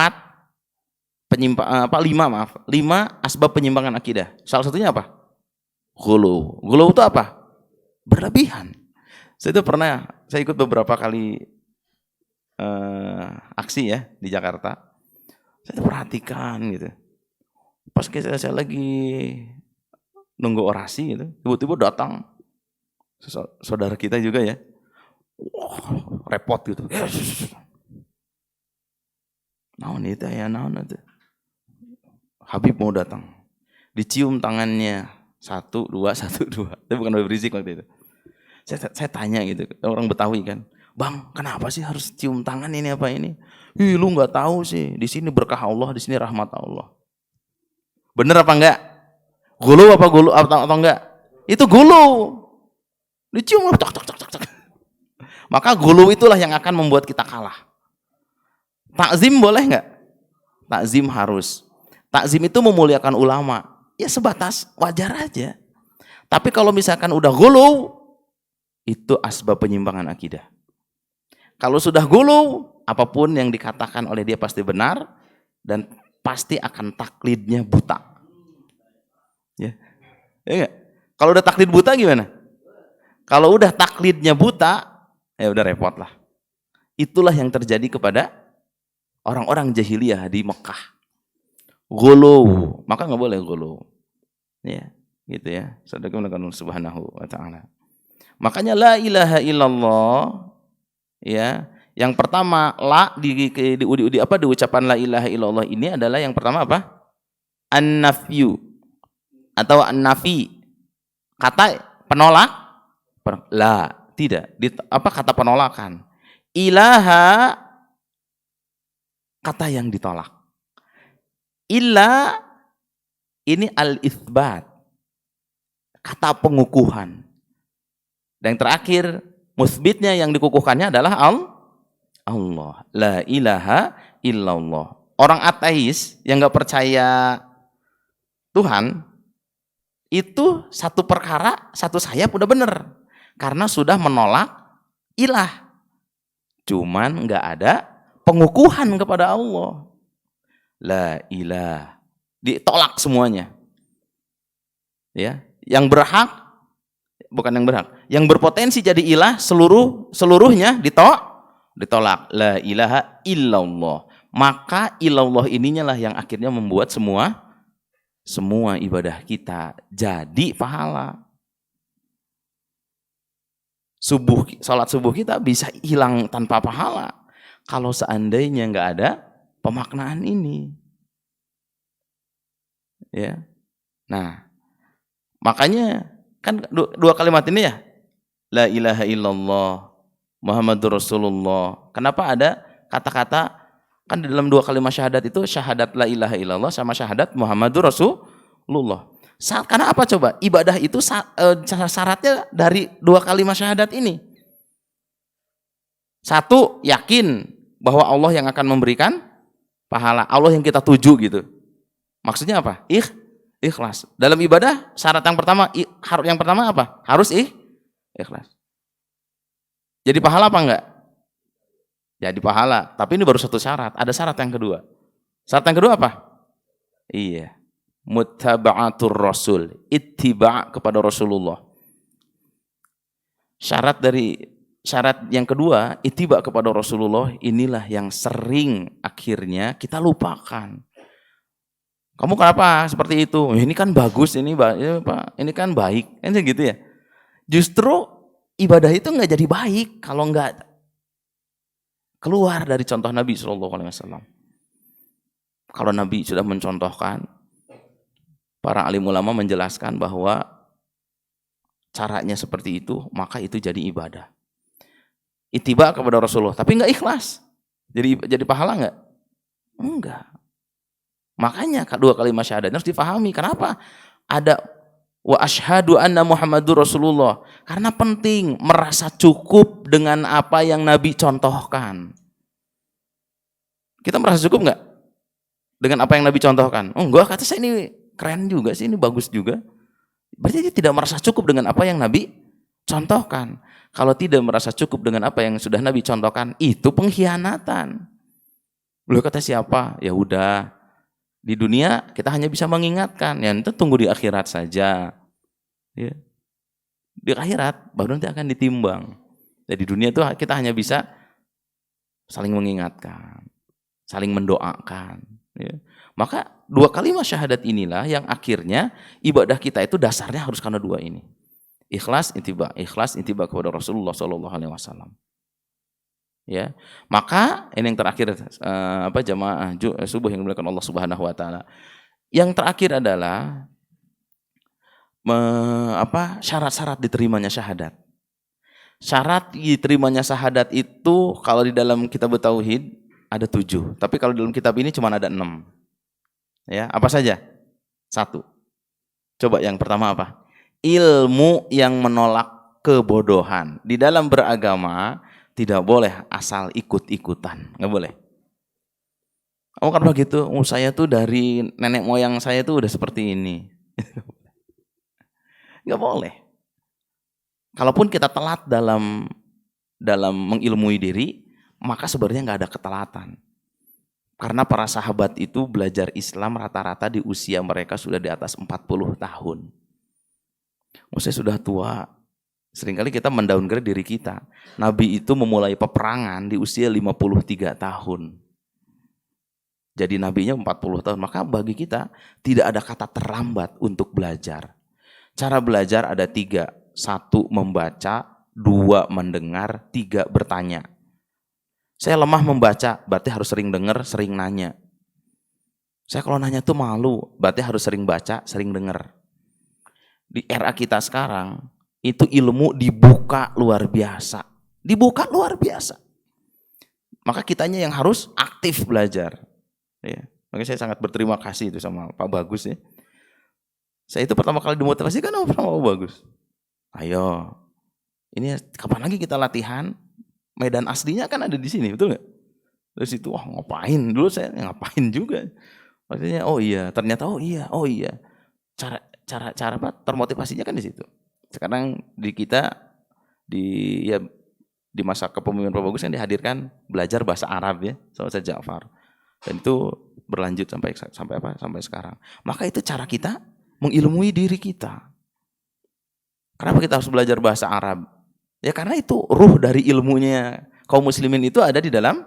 asbab penyimpangan akidah. Salah satunya apa? Ghulu. Ghulu itu apa? Berlebihan. Saya ikut beberapa kali aksi ya di Jakarta. Saya perhatikan gitu. Pas saya lagi nunggu orasi gitu, tiba-tiba datang saudara kita juga ya. Wah, repot gitu. Naon itu ya, naon itu. Habib mau datang. Dicium tangannya. 1, 2. Tapi bukan berisik waktu itu. Saya tanya gitu, orang Betawi kan. Bang, kenapa sih harus cium tangan ini apa ini? Lu nggak tahu sih, di sini berkah Allah, di sini rahmat Allah. Bener apa enggak? Gulu atau enggak? Itu gulu. Dicium cok. Maka gulu itulah yang akan membuat kita kalah. Takzim boleh enggak? Takzim harus. Takzim itu memuliakan ulama. Ya sebatas wajar aja. Tapi kalau misalkan udah gulu, itu asbab penyimpangan akidah. Kalau sudah gulu, apapun yang dikatakan oleh dia pasti benar dan pasti akan taklidnya buta. Ya. Ya enggak? Kalau udah taklid buta gimana? Kalau udah taklidnya buta, ya udah repot lah. Itulah yang terjadi kepada orang-orang jahiliyah di Mekah. Gulu, maka nggak boleh gulu. Ya, gitu ya. Sadaqallahu subhanahu wa ta'ala. Makanya la ilaha illallah, ya. Yang pertama di ucapan la ilaha illallah ini adalah yang pertama apa? An-nafyu atau an-nafi. Kata penolak? La, tidak. Kata penolakan? Ilaha, kata yang ditolak. Illa, ini al-itsbat, kata pengukuhan. Dan yang terakhir, musbitnya yang dikukuhkannya adalah Allah. La ilaha illallah. Orang ateis yang nggak percaya Tuhan, itu satu perkara, satu sayap udah bener. Karena sudah menolak ilah. Cuman nggak ada pengukuhan kepada Allah. La ilah. Ditolak semuanya. Ya, yang berhak, bukan yang berhak, yang berpotensi jadi ilah seluruhnya ditolak. La ilaha illallah. Maka ilallah ininya lah yang akhirnya membuat semua ibadah kita jadi pahala. Salat subuh kita bisa hilang tanpa pahala kalau seandainya nggak ada pemaknaan ini. Ya. Nah, makanya kan dua kalimat ini ya. La ilaha illallah Muhammadur Rasulullah. Kenapa ada kata-kata, kan di dalam dua kalimat syahadat itu syahadat la ilaha illallah sama syahadat Muhammadur Rasulullah. Karena apa coba? Ibadah itu syaratnya dari dua kalimat syahadat ini. 1, yakin bahwa Allah yang akan memberikan pahala. Allah yang kita tuju gitu. Maksudnya apa? Ikhlas. Dalam ibadah syarat yang pertama apa? Harus ikhlas. Jadi pahala apa enggak? Jadi pahala. Tapi ini baru satu syarat. Ada syarat yang kedua. Syarat yang kedua apa? Iya. Muttaba'atur Rasul. Ittiba' kepada Rasulullah. Syarat yang kedua, ittiba' kepada Rasulullah, inilah yang sering akhirnya kita lupakan. Kamu kenapa seperti itu? Ini kan bagus, ini kan baik. Kan gitu ya. Justru ibadah itu nggak jadi baik kalau nggak keluar dari contoh Nabi SAW. Kalau Nabi sudah mencontohkan, para alim ulama menjelaskan bahwa caranya seperti itu, maka itu jadi ibadah. Ittiba kepada Rasulullah, tapi nggak ikhlas. Jadi pahala nggak? Enggak. Makanya dua kalimat syahadat harus difahami. Kenapa? Ada wa asyhadu anna Muhammadur Rasulullah. Karena penting merasa cukup dengan apa yang Nabi contohkan. Kita merasa cukup nggak dengan apa yang Nabi contohkan? Oh enggak, kata saya ini keren juga sih, ini bagus juga. Berarti dia tidak merasa cukup dengan apa yang Nabi contohkan. Kalau tidak merasa cukup dengan apa yang sudah Nabi contohkan, itu pengkhianatan. Beliau kata siapa? Ya udah, di dunia kita hanya bisa mengingatkan, ya nanti tunggu di akhirat saja. Ya. Di akhirat baru nanti akan ditimbang. Jadi di dunia itu kita hanya bisa saling mengingatkan, saling mendoakan. Ya. Maka dua kalimat syahadat inilah yang akhirnya ibadah kita itu dasarnya harus karena dua ini. Ikhlas intiba kepada Rasulullah SAW. Ya, maka ini yang terakhir jamaah subuh yang dimuliakan Allah Subhanahu Wa Taala. Yang terakhir adalah syarat-syarat diterimanya syahadat. Syarat diterimanya syahadat itu kalau di dalam kitab tauhid ada 7, tapi kalau di dalam kitab ini cuma ada 6. Ya, apa saja? 1. Coba yang pertama apa? Ilmu yang menolak kebodohan. Di dalam beragama tidak boleh asal ikut-ikutan, nggak boleh. Oh karena begitu, saya tuh dari nenek moyang saya tuh udah seperti ini, nggak boleh. Kalaupun kita telat dalam mengilmui diri, maka sebenarnya nggak ada ketelatan. Karena para sahabat itu belajar Islam rata-rata di usia mereka sudah di atas 40 tahun. Saya sudah tua. Seringkali kita mendowngrade diri kita. Nabi itu memulai peperangan di usia 53 tahun. Jadi nabinya 40 tahun. Maka bagi kita tidak ada kata terlambat untuk belajar. Cara belajar ada 3. 1 membaca, 2 mendengar, 3 bertanya. Saya lemah membaca, berarti harus sering dengar, sering nanya. Saya kalau nanya tuh malu, berarti harus sering baca, sering dengar. Di era kita sekarang, itu ilmu dibuka luar biasa. Dibuka luar biasa. Maka kitanya yang harus aktif belajar. Ya. Makanya saya sangat berterima kasih itu sama Pak Bagus ya. Saya itu pertama kali dimotivasi kan sama Pak Bagus. Ayo, ini kapan lagi kita latihan? Medan aslinya kan ada di sini, betul nggak? Terus itu, wah ngapain? Dulu saya ngapain juga. Maksudnya, oh iya, ternyata oh iya. Cara apa? Termotivasinya kan di situ. Sekarang di kita di masa kepemimpinan Pak Bagus kan dihadirkan belajar bahasa Arab ya, sama Ustaz Ja'far. Dan itu berlanjut sampai sekarang. Maka itu cara kita mengilmui diri kita. Kenapa kita harus belajar bahasa Arab? Ya karena itu ruh dari ilmunya kaum muslimin itu ada di dalam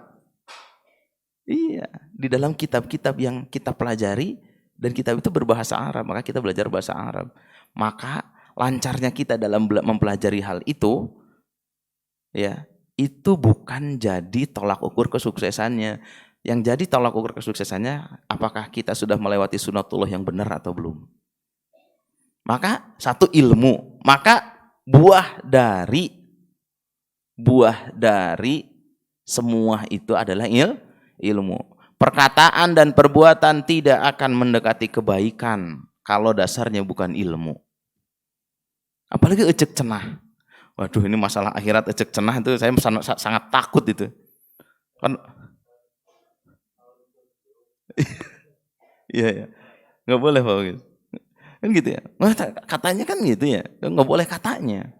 kitab-kitab yang kita pelajari, dan kitab itu berbahasa Arab, maka kita belajar bahasa Arab. Maka lancarnya kita dalam mempelajari hal itu, ya, itu bukan jadi tolak ukur kesuksesannya. Yang jadi tolak ukur kesuksesannya, apakah kita sudah melewati sunatullah yang benar atau belum. Maka 1 ilmu, maka buah dari semua itu adalah ilmu. Perkataan dan perbuatan tidak akan mendekati kebaikan kalau dasarnya bukan ilmu. Apalagi ecek cenah. Waduh, ini masalah akhirat ecek cenah itu saya sangat takut itu. Kan iya. Nggak boleh Pak gitu. Kan gitu ya. Katanya kan gitu ya. Nggak boleh katanya.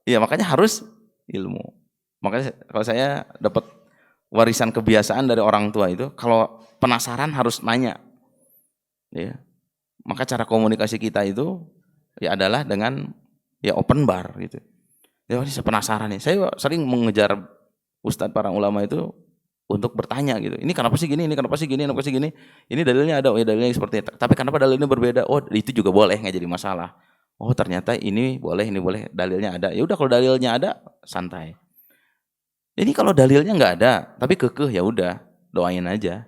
Ya makanya harus ilmu. Makanya kalau saya dapat warisan kebiasaan dari orang tua itu, kalau penasaran harus nanya. Ya. Maka cara komunikasi kita itu ya adalah dengan ya open bar gitu. Ya saya penasaran nih. Saya sering mengejar ustadz para ulama itu untuk bertanya gitu. Ini kenapa sih gini? Ini kenapa sih gini? Kenapa sih gini? Ini dalilnya ada, oh ya dalilnya seperti itu. Tapi kenapa dalilnya berbeda? Oh, itu juga boleh, nggak jadi masalah. Oh, ternyata ini boleh, dalilnya ada. Ya udah kalau dalilnya ada, santai. Ini kalau dalilnya nggak ada, tapi kekeh ya udah, doain aja.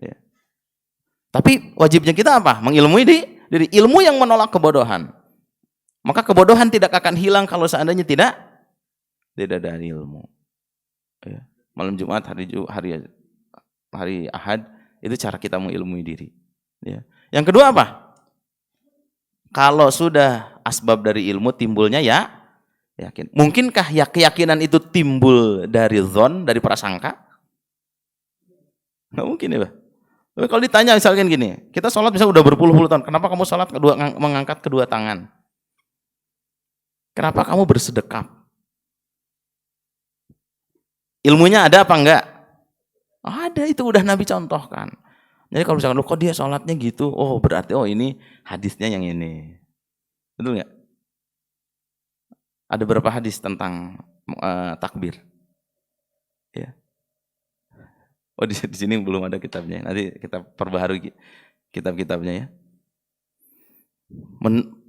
Ya. Tapi wajibnya kita apa? Mengilmui diri. Ilmu yang menolak kebodohan. Maka kebodohan tidak akan hilang kalau seandainya tidak ada ilmu. Ya. Malam Jumat, hari Ahad, itu cara kita mengilmui diri. Ya. Yang kedua apa? Kalau sudah asbab dari ilmu timbulnya ya yakin. Mungkinkah keyakinan itu timbul dari zon, dari prasangka? Nggak mungkin ya, Pak. Tapi kalau ditanya misalkan gini, kita sholat bisa udah berpuluh-puluh tahun, kenapa kamu sholat mengangkat kedua tangan? Kenapa kamu bersedekap? Ilmunya ada apa enggak? Ada, itu udah Nabi contohkan. Jadi kalau misalkan, kok dia sholatnya gitu, oh berarti ini hadisnya yang ini. Betul nggak? Ada berapa hadis tentang takbir? Ya. Oh di sini belum ada kitabnya. Nanti kita perbaharui kitab-kitabnya ya.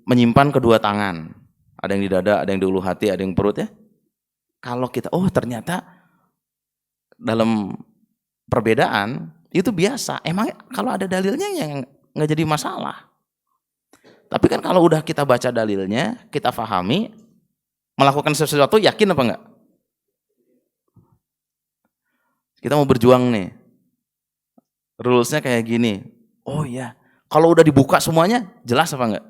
Menyimpan kedua tangan. Ada yang di dada, ada yang di ulu hati, ada yang perut ya. Kalau kita, ternyata dalam perbedaan itu biasa. Emang kalau ada dalilnya yang nggak jadi masalah. Tapi kan kalau udah kita baca dalilnya, kita pahami, melakukan sesuatu yakin apa enggak? Kita mau berjuang nih. Rules-nya kayak gini. Oh iya, kalau udah dibuka semuanya, jelas apa enggak?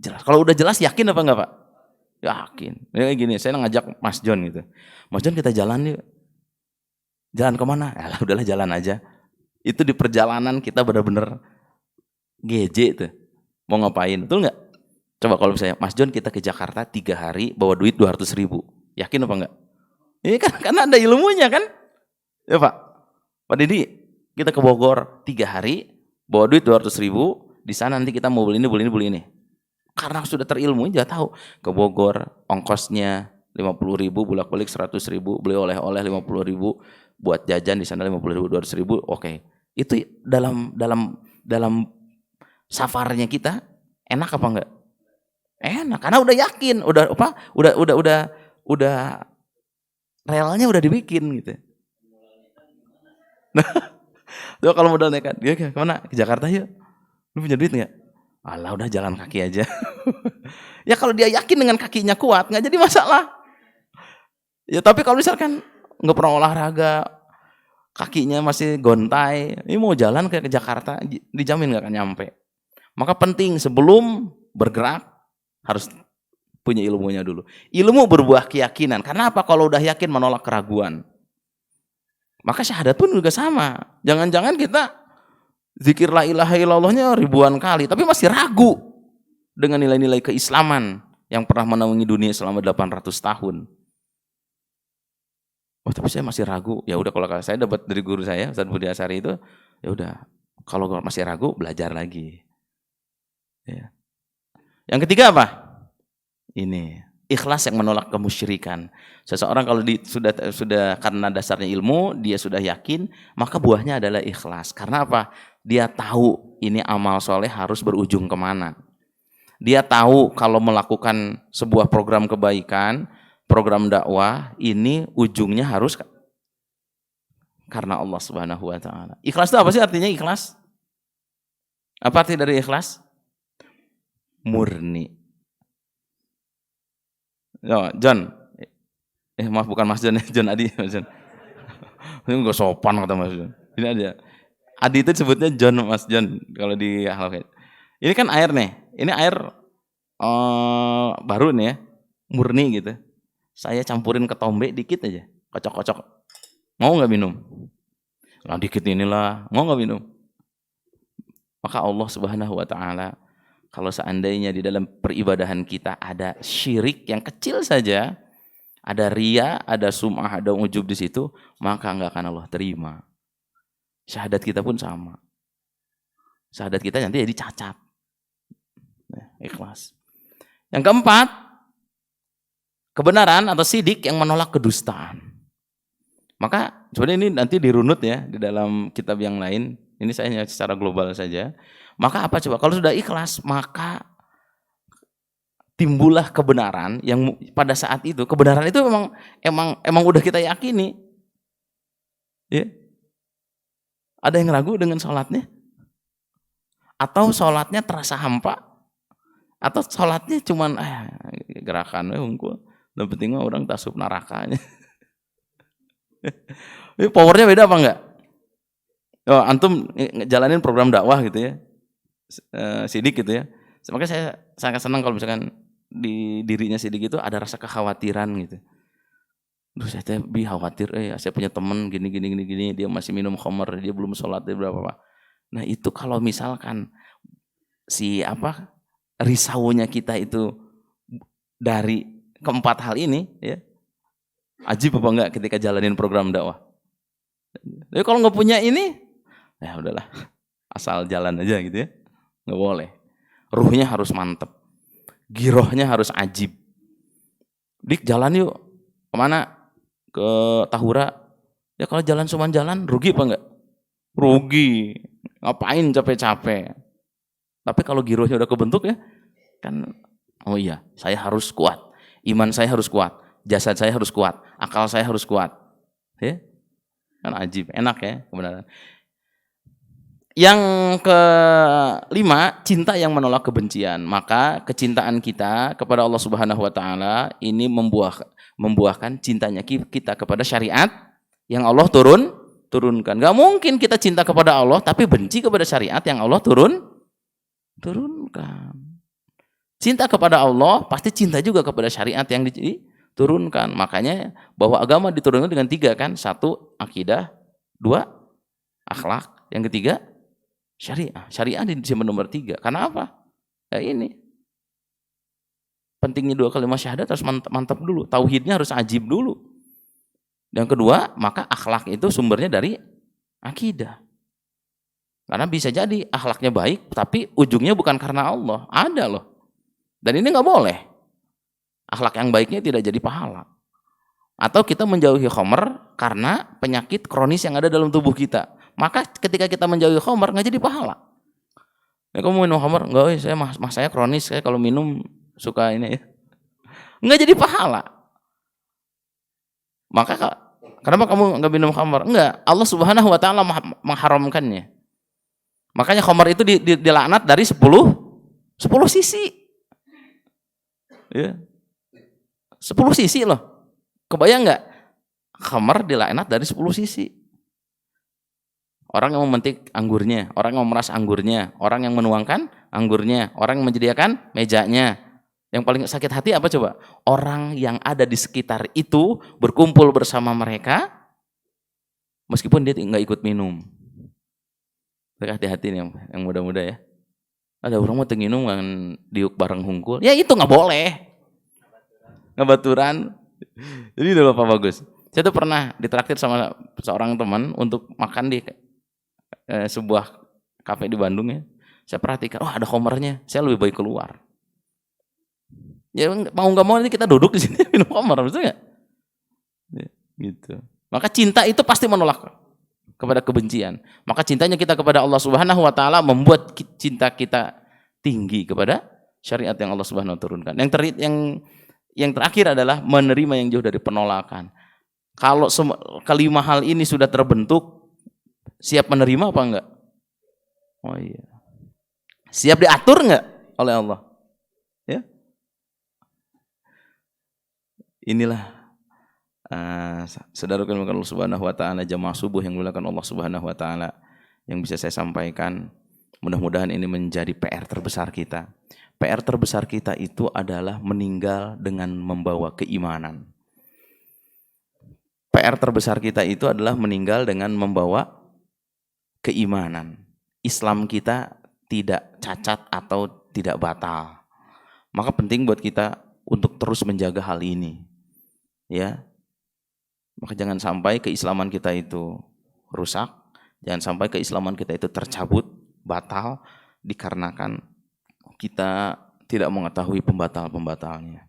Jelas. Kalau udah jelas yakin apa enggak, Pak? Yakin. Kayak gini, saya ngajak Mas John gitu. Mas John kita jalan yuk. Jalan kemana? Alah, udahlah jalan aja. Itu di perjalanan kita benar-benar GJ tuh. Mau ngapain? Betul nggak? Coba kalau misalnya Mas John kita ke Jakarta 3 hari bawa duit 200.000. Yakin apa enggak? Ini kan karena ada ilmunya kan? Ya Pak. Pak Didi, kita ke Bogor 3 hari bawa duit 200.000. Di sana nanti kita mau beli ini. Karena sudah terilmu, dia tahu ke Bogor ongkosnya 50.000, bolak-balik 100.000, beli oleh-oleh 50.000, buat jajan di sana 50.000, 200.000. Oke. Itu dalam safarnya kita enak apa enggak? Enak, karena udah yakin, udah relnya udah dibikin gitu. Nah, tuh kalau modal nekat, dia kemana? Ke Jakarta yuk. Lu punya duit nggak? Alah, udah jalan kaki aja. Ya kalau dia yakin dengan kakinya kuat, nggak jadi masalah. Ya tapi kalau misalkan nggak pernah olahraga, kakinya masih gontai, ini mau jalan ke Jakarta, dijamin nggak akan nyampe. Maka penting sebelum bergerak harus punya ilmunya dulu. Ilmu berbuah keyakinan. Karena apa? Kalau udah yakin menolak keraguan. Maka syahadat pun juga sama. Jangan-jangan kita zikir la ilaha illallahnya ribuan kali, tapi masih ragu dengan nilai-nilai keislaman yang pernah menaungi dunia selama 800 tahun. Oh, tapi saya masih ragu. Ya udah, kalau saya dapat dari guru saya, Ustaz Budi Asari itu, ya udah, kalau masih ragu belajar lagi. Ya. Yang ketiga apa? Ini ikhlas yang menolak kemusyrikan. Seseorang kalau sudah karena dasarnya ilmu, dia sudah yakin, maka buahnya adalah ikhlas. Karena apa? Dia tahu ini amal soleh harus berujung kemana. Dia tahu kalau melakukan sebuah program kebaikan, program dakwah, ini ujungnya harus karena Allah Subhanahu wa taala. Ikhlas itu apa sih artinya ikhlas? Apa arti dari ikhlas? Murni. Oh, John. Maaf, bukan Mas John, John Adi, Mas John. Ini enggak sopan kata Mas John. Ini aja. Adi itu sebutnya John, Mas John kalau di halal. Ini kan air nih. Ini air baru nih ya. Murni gitu. Saya campurin ketombe dikit aja. Kocok-kocok. Mau enggak minum? Lah dikit inilah. Mau enggak minum? Maka Allah Subhanahu wa taala, kalau seandainya di dalam peribadahan kita ada syirik yang kecil saja, ada riya, ada sum'ah, ada ujub di situ, maka enggak akan Allah terima. Syahadat kita pun sama. Syahadat kita nanti jadi cacat. Nah, ikhlas. Yang keempat, kebenaran atau sidik yang menolak kedustaan. Maka sebenarnya ini nanti dirunut ya di dalam kitab yang lain. Ini saya hanya secara global saja. Maka apa coba? Kalau sudah ikhlas, maka timbullah kebenaran yang pada saat itu kebenaran itu emang udah kita yakini. Ya. Ada yang ragu dengan sholatnya? Atau sholatnya terasa hampa? Atau sholatnya cuman gerakan unggul. Yang penting mah orang tasup nerakanya. Ini powernya beda apa enggak? Oh, antum jalanin program dakwah gitu ya. Sidik gitu ya. Makanya saya sangat senang kalau misalkan di dirinya Sidik itu ada rasa kekhawatiran gitu. Duh, saya khawatir, saya punya teman gini, dia masih minum khamar, dia belum sholat, dia berapa. Nah itu kalau misalkan risaunya kita itu dari keempat hal ini, ya, ajib apa enggak ketika jalanin program dakwah. Tapi kalau nggak punya ini, ya udahlah, asal jalan aja gitu ya, nggak boleh. Ruhnya harus mantep, girohnya harus ajib. Dik jalan yuk, kemana? Ke Tahura. Ya kalau jalan cuma jalan, rugi apa enggak? Rugi. Ngapain capek-capek? Tapi kalau girohnya udah kebentuk ya, kan, oh iya, saya harus kuat. Iman saya harus kuat. Jasad saya harus kuat. Akal saya harus kuat. Ya? Kan ajib, enak ya kebenaran. Yang kelima, cinta yang menolak kebencian. Maka kecintaan kita kepada Allah Subhanahu wa taala ini membuahkan cintanya kita kepada syariat yang Allah turunkan. Gak mungkin kita cinta kepada Allah tapi benci kepada syariat yang Allah turunkan. Cinta kepada Allah pasti cinta juga kepada syariat yang diturunkan. Makanya bahwa agama diturunkan dengan 3 kan. 1, akidah. 2, akhlak. Yang ketiga, syariah. Syariah di nomor 3. Karena apa? Ya ini. Pentingnya 2 kalimat syahadat harus mantap dulu. Tauhidnya harus ajib dulu. Yang kedua, maka akhlak itu sumbernya dari akidah. Karena bisa jadi akhlaknya baik, tapi ujungnya bukan karena Allah. Ada loh. Dan ini nggak boleh. Akhlak yang baiknya tidak jadi pahala. Atau kita menjauhi khamr karena penyakit kronis yang ada dalam tubuh kita. Maka ketika kita menjauhi khamr nggak jadi pahala. Ya, kamu minum khamr? Enggak, saya kronis. Saya kalau minum suka ini ya. Nggak jadi pahala. Maka kenapa kamu nggak minum khamr? Enggak, Allah Subhanahu wa taala mengharamkannya. Makanya khamr itu dilaknat dari 10 sisi. Ya. 10 sisi loh. Kebayang nggak? Khamr dilaknat dari 10 sisi. Orang yang memetik anggurnya, orang yang memeras anggurnya, orang yang menuangkan anggurnya, orang yang menyediakan mejanya. Yang paling sakit hati apa coba? Orang yang ada di sekitar itu berkumpul bersama mereka, meskipun dia nggak ikut minum. Hati-hati nih yang muda-muda ya. Ada orang mau minum kan diuk bareng hungkul. Ya itu nggak boleh. Ngebaturan. Jadi udah Bapak bagus. Saya tuh pernah ditraktir sama seorang teman untuk makan di sebuah kafe di Bandung ya. Saya perhatikan, ada khamrnya. Saya lebih baik keluar. Ya mau nggak mau nanti kita duduk di sini minum khamr, betul nggak? Ya, gitu. Maka cinta itu pasti menolak kepada kebencian. Maka cintanya kita kepada Allah Subhanahu wa taala membuat cinta kita tinggi kepada syariat yang Allah Subhanahu wa taala turunkan. Yang terakhir adalah menerima yang jauh dari penolakan. Kalau kelima hal ini sudah terbentuk, siap menerima apa enggak? Oh iya. Siap diatur enggak oleh Allah? Ya. Inilah saudaraku yang Allah Subhanahu wa taala, jamaah subuh yang dimuliakan Allah Subhanahu wa taala, yang bisa saya sampaikan. Mudah-mudahan ini menjadi PR terbesar kita. PR terbesar kita itu adalah meninggal dengan membawa keimanan. PR terbesar kita itu adalah meninggal dengan membawa keimanan. Islam kita tidak cacat atau tidak batal. Maka penting buat kita untuk terus menjaga hal ini. Ya. Maka jangan sampai keislaman kita itu rusak, jangan sampai keislaman kita itu tercabut, batal dikarenakan kita tidak mengetahui pembatal-pembatalnya.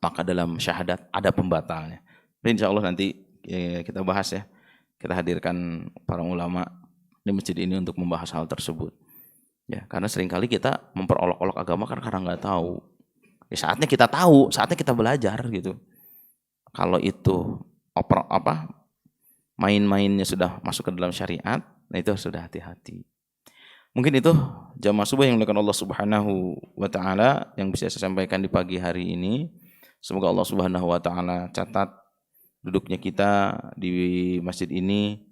Maka dalam syahadat ada pembatalnya. Insya Allah nanti kita bahas ya. Kita hadirkan para ulama di masjid ini untuk membahas hal tersebut. Ya, karena seringkali kita memperolok-olok agama kan karena nggak tahu. Ya, saatnya kita tahu, saatnya kita belajar gitu. Kalau itu main-mainnya sudah masuk ke dalam syariat, nah itu sudah hati-hati. Mungkin itu jamaah subuh yang dimuliakan Allah Subhanahu wa taala yang bisa saya sampaikan di pagi hari ini. Semoga Allah Subhanahu wa taala catat duduknya kita di masjid ini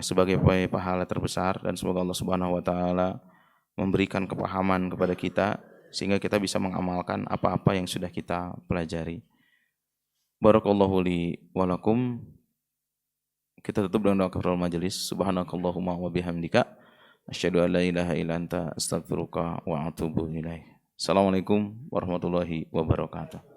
sebagai pahala terbesar, dan semoga Allah Subhanahu wa taala memberikan kepahaman kepada kita sehingga kita bisa mengamalkan apa-apa yang sudah kita pelajari. Barakallahu li wa lakum. Kita tutup dengan doa kafaratul majelis. Subhanakallahumma wa bihamdika asyhadu an la ilaha illa anta astaghfiruka wa atubu ilaik. Assalamualaikum warahmatullahi wabarakatuh.